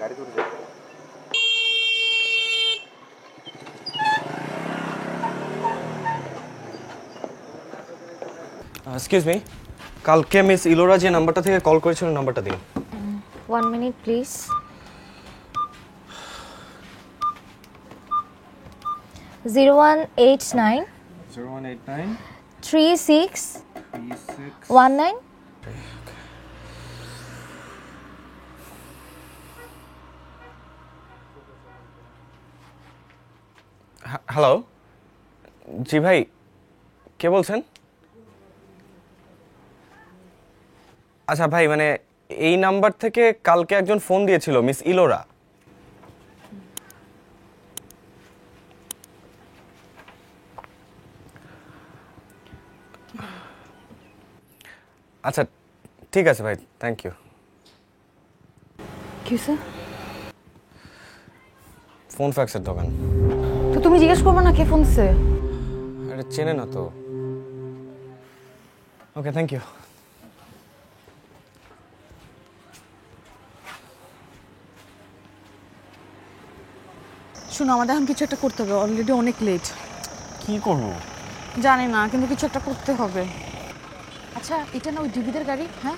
গাড়ি ধরে যাবে। এক্সকিউজ মি, কালকে মিস ইলোরা যে নাম্বারটা থেকে কল করেছিল নাম্বারটা দিন। 1 minute প্লিজ। 0189 0189 36 36 19 হ্যালো, জি ভাই, কে বলছেন? আচ্ছা ভাই, মানে এই নাম্বার থেকে কালকে একজন ফোন দিয়েছিল, মিস ইলোরা। আচ্ছা ঠিক আছে ভাই, থ্যাংক ইউ। কি স্যার? ফোন ফ্যাক্সের দোকান। তো তুমি জিজ্ঞেস করবে না কে ফোন দিছে? আরে চেনে না তো। ওকে, থ্যাংক ইউ। শোনো, আমাদের এখন কিছু একটা করতে হবে, অলরেডি অনেক লেট। কি করবো জানি না, কিন্তু কিছু একটা করতে হবে। আচ্ছা, এটা না ওই ডিবিদের গাড়ি? হ্যাঁ,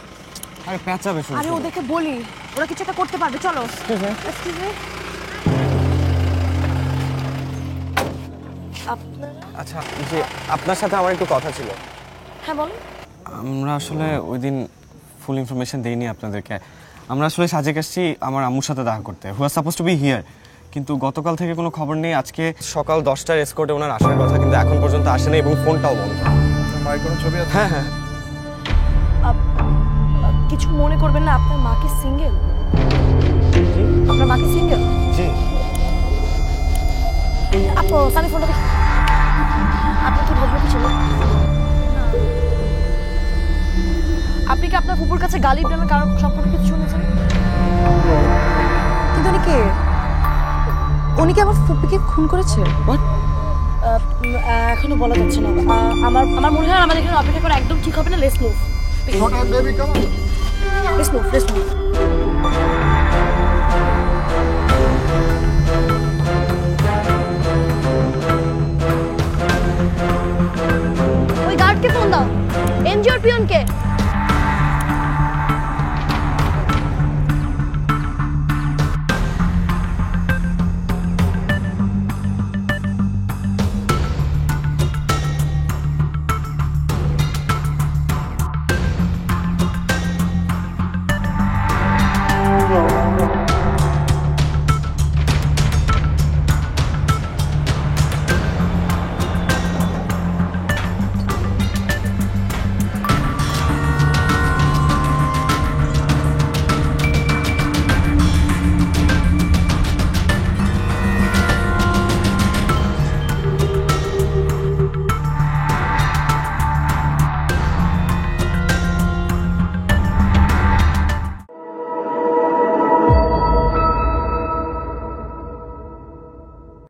আরে পেঁচাবে শুধু। আরে ওদেরকে বলি, ওরা কিছু একটা করতে পারবে। চলো। Excuse me. আচ্ছা, যে আপনার সাথে আমার একটু কথা ছিল। হ্যাঁ বলো। আমরা আসলে ওই দিন ফুল ইনফরমেশন দেইনি আপনাদেরকে। আমরা আসলে সাজেক আসছি আমার আম্মুর সাথে দেখা করতে, হু are suppose two B here. কিন্তু গতকাল থেকে কোনো খবর নেই। আজকে সকাল 10টার এসকর্টে ওনার আসার কথা, কিন্তু এখন পর্যন্ত আসেনি এবং ফোনটাও বন্ধ। মায়ের কোনো ছবি আছে? হ্যাঁ হ্যাঁ। কিছু মনে করবেন না, আপনার মা কি সিঙ্গেল? আপনার মা কি সিঙ্গেল? জি। আপু সানি ফোনটা দেখি। আপনি কি ভদ্রলোক ছিলেন? আপনি কি আপনার ফুপুর কাছে গালি নামে কারো সম্পর্কে কিছু শুনেছেন? কিন্তু উনি কি আমার ফুপিকে খুন করেছে? এখনো বলা যাচ্ছে না। আমার মনে হয় আমাদের এখানে অপেক্ষা করা একদম ঠিক হবে না। Let's move. Baby come on. Let's move. ওই গার্ডকে ফোন দাও, এনজিওর পিয়নকে।